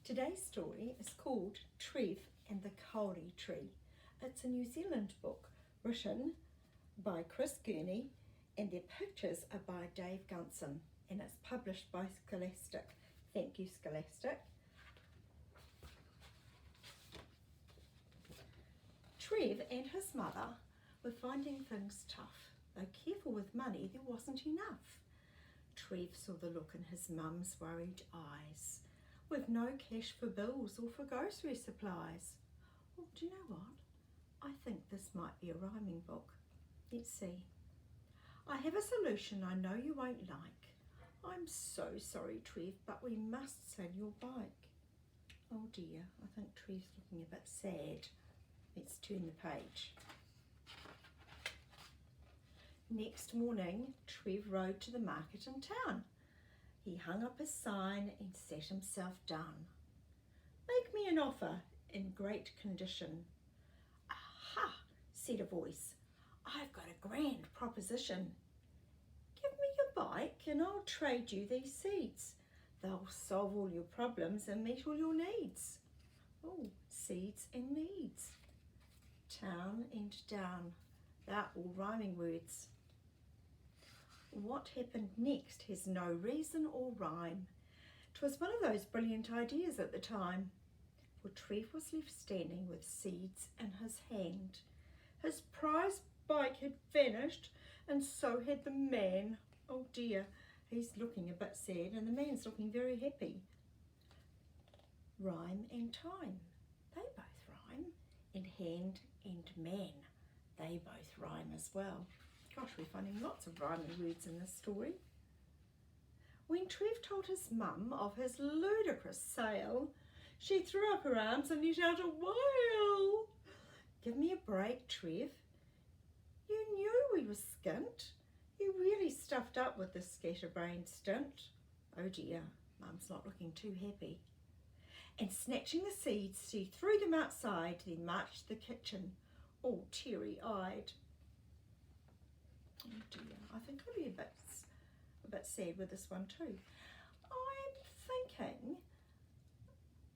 Today's story is called Trev and the Kauri Tree. It's a New Zealand book written by Chris Gurney, and their pictures are by Dave Gunson, and it's published by Scholastic. Thank you, Scholastic. Trev and his mother were finding things tough. Though careful with money, there wasn't enough. Trev saw the look in his mum's worried eyes. With no cash for bills or for grocery supplies. Oh, do you know what? I think this might be a rhyming book. Let's see. I have a solution I know you won't like. I'm so sorry, Trev, but we must sell your bike. Oh dear, I think Trev's looking a bit sad. Let's turn the page. Next morning, Trev rode to the market in town. He hung up a sign and sat himself down. Make me an offer in great condition. Aha, said a voice. I've got a grand proposition. Give me your bike and I'll trade you these seeds. They'll solve all your problems and meet all your needs. Oh, seeds and needs. Town and down. They're all rhyming words. What happened next has no reason or rhyme. 'Twas one of those brilliant ideas at the time, for Trev was left standing with seeds in his hand. His prize bike had vanished, and so had the man. Oh dear, he's looking a bit sad, and the man's looking very happy. Rhyme and time, they both rhyme, and hand and man, they both rhyme as well. Gosh, we're finding lots of rhyming words in this story. When Trev told his mum of his ludicrous sale, she threw up her arms and let out a wail. Give me a break, Trev. You knew we were skint. You really stuffed up with this scatterbrained stint. Oh dear, Mum's not looking too happy. And snatching the seeds, she threw them outside, then marched to the kitchen, all teary-eyed. Oh dear, I think I'll be a bit sad with this one too.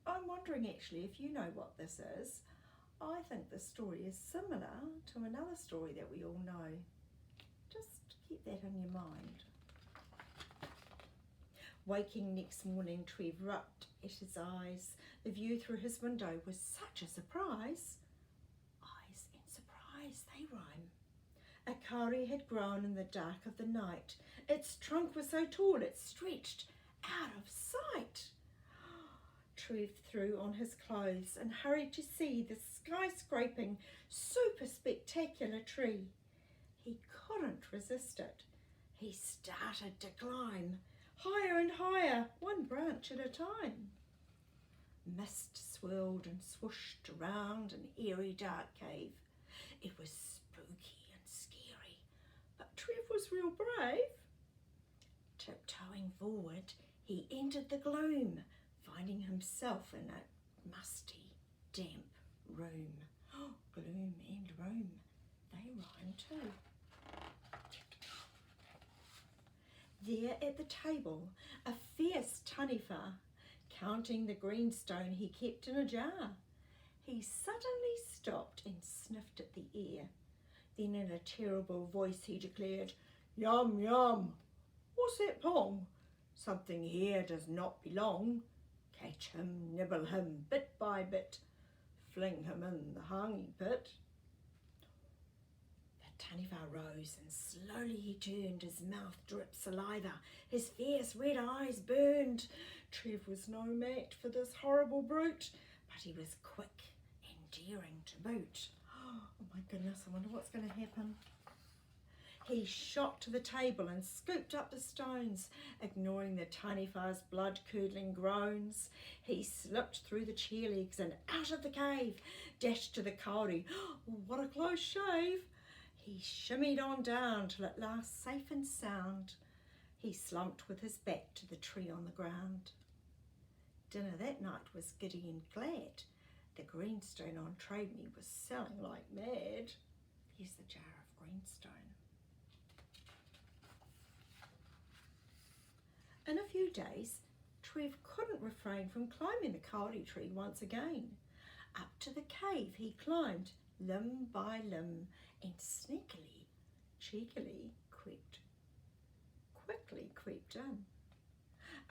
I'm wondering actually if you know what this is. I think this story is similar to another story that we all know. Just keep that in your mind. Waking next morning, Trev rubbed at his eyes. The view through his window was such a surprise. Eyes and surprise, they rhyme. A kauri had grown in the dark of the night. Its trunk was so tall it stretched out of sight. Trev threw on his clothes and hurried to see the skyscraping, super spectacular tree. He couldn't resist it. He started to climb, higher and higher, one branch at a time. Mist swirled and swooshed around an eerie dark cave. It was spooky and scary, but Trev was real brave. Tiptoeing forward, he entered the gloom, finding himself in a musty, damp room. Oh, gloom and room, they rhyme too. There at the table, a fierce taniwha, counting the greenstone he kept in a jar. He suddenly stopped and sniffed at the air. Then in a terrible voice he declared, Yum, yum, what's that pong? Something here does not belong. Catch him, nibble him, bit by bit, fling him in the hanging pit. The taniwha rose and slowly he turned, his mouth dripped saliva, his fierce red eyes burned. Trev was no match for this horrible brute, but he was quick and daring to boot. Oh my goodness, I wonder what's going to happen. He shot to the table and scooped up the stones, ignoring the taniwha's blood-curdling groans. He slipped through the chair legs and out of the cave, dashed to the kauri. Oh, what a close shave! He shimmied on down till at last, safe and sound, he slumped with his back to the tree on the ground. Dinner that night was giddy and glad. The greenstone on Trade Me was selling like mad. Here's the jar of greenstone. In a few days, Trev couldn't refrain from climbing the kauri tree once again. Up to the cave he climbed, limb by limb, and sneakily, cheekily quickly crept in.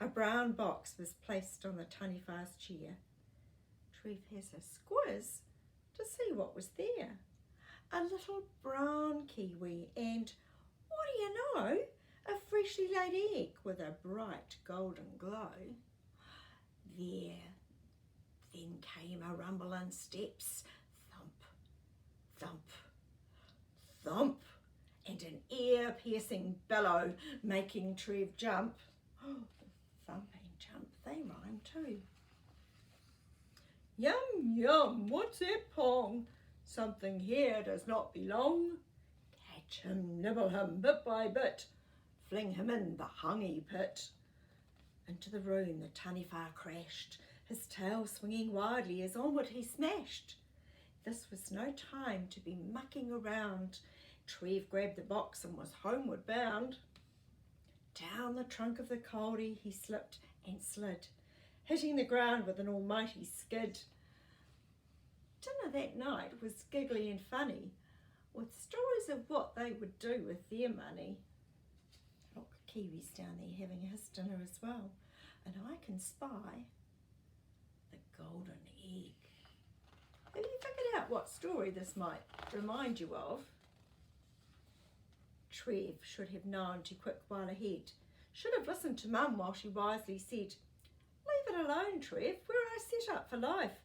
A brown box was placed on the taniwha's chair. Trev has a squiz to see what was there. A little brown kiwi and, what do you know, a freshly laid egg with a bright golden glow. There then came a rumble in steps, thump, thump, thump, and an ear-piercing bellow, making Trev jump. Oh, thump and jump, they rhyme too. Yum, yum, what's that pong? Something here does not belong. Catch him, nibble him, bit by bit, fling him in the hungy pit. Into the room the taniwha crashed, his tail swinging wildly as onward he smashed. This was no time to be mucking around. Trev grabbed the box and was homeward bound. Down the trunk of the kauri he slipped and slid, hitting the ground with an almighty skid. Dinner that night was giggly and funny, with stories of what they would do with their money. Look, Kiwi's down there having his dinner as well, and I can spy the golden egg. Have you figured out what story this might remind you of? Trev should have known to quick while ahead, should have listened to Mum while she wisely said, "Leave it alone, Trev, we're I set up for life.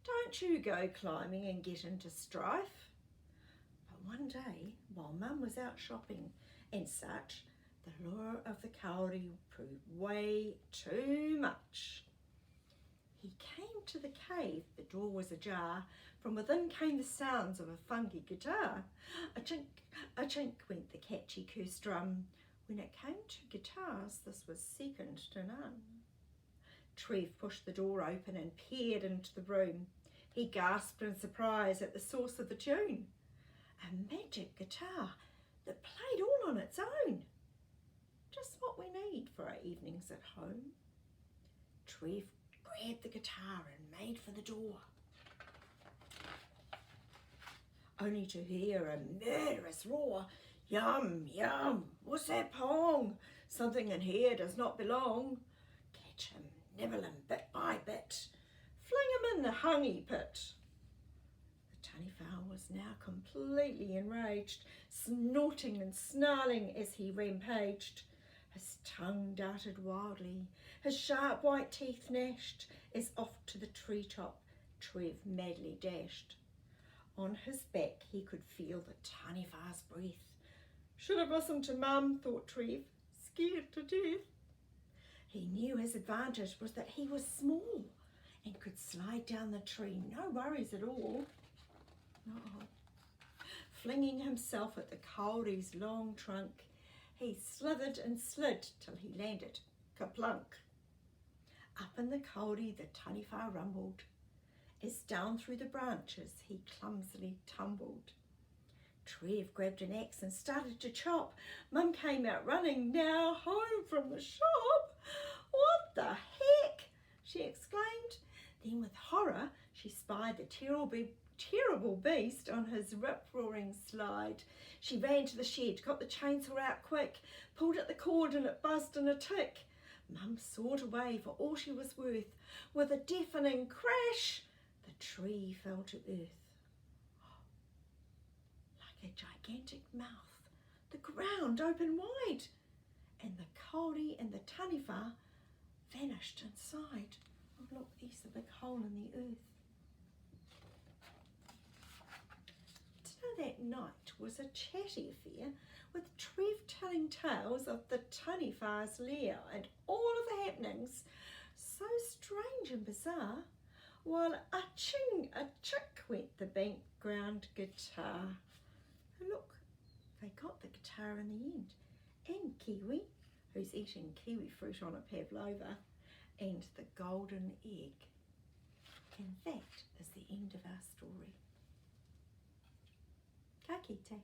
Don't you go climbing and get into strife." But one day, while Mum was out shopping and such, the lure of the kauri proved way too much. He came to the cave, the door was ajar. From within came the sounds of a funky guitar. A chink went the catchy curse drum. When it came to guitars, this was second to none. Trev pushed the door open and peered into the room. He gasped in surprise at the source of the tune. A magic guitar that played all on its own. Just what we need for our evenings at home. Trev grabbed the guitar and made for the door, only to hear a murderous roar. Yum, yum, what's that pong? Something in here does not belong. Catch him, nibble him bit by bit, fling him in the hungy pit. The taniwha was now completely enraged, snorting and snarling as he rampaged. His tongue darted wildly, his sharp white teeth gnashed, as off to the treetop Trev madly dashed. On his back he could feel the taniwha's breath. Should have listened to Mum, thought Trev, scared to death. He knew his advantage was that he was small and could slide down the tree, no worries at all. No. Flinging himself at the kauri's long trunk, he slithered and slid till he landed, kaplunk. Up in the kauri the taniwha rumbled, as down through the branches he clumsily tumbled. Trev grabbed an axe and started to chop. Mum came out running, now home from the shop. "What the heck?" she exclaimed. Then with horror she spied the terrible beast on his rip-roaring slide. She ran to the shed, got the chainsaw out quick, pulled at the cord and it buzzed in a tick. Mum sawed away for all she was worth. With a deafening crash, the tree fell to earth. Like a gigantic mouth, the ground opened wide, and the kauri and the taniwha vanished inside. Oh look, there's a big hole in the earth. Dinner that night was a chatty affair, with Trev telling tales of the taniwha's lair and all of the happenings, so strange and bizarre, while a-ching, a-chick went the background guitar. And look, they got the guitar in the end, and Kiwi, who's eating kiwi fruit on a pavlova, and the golden egg. And that is the end of our story. Ka kite.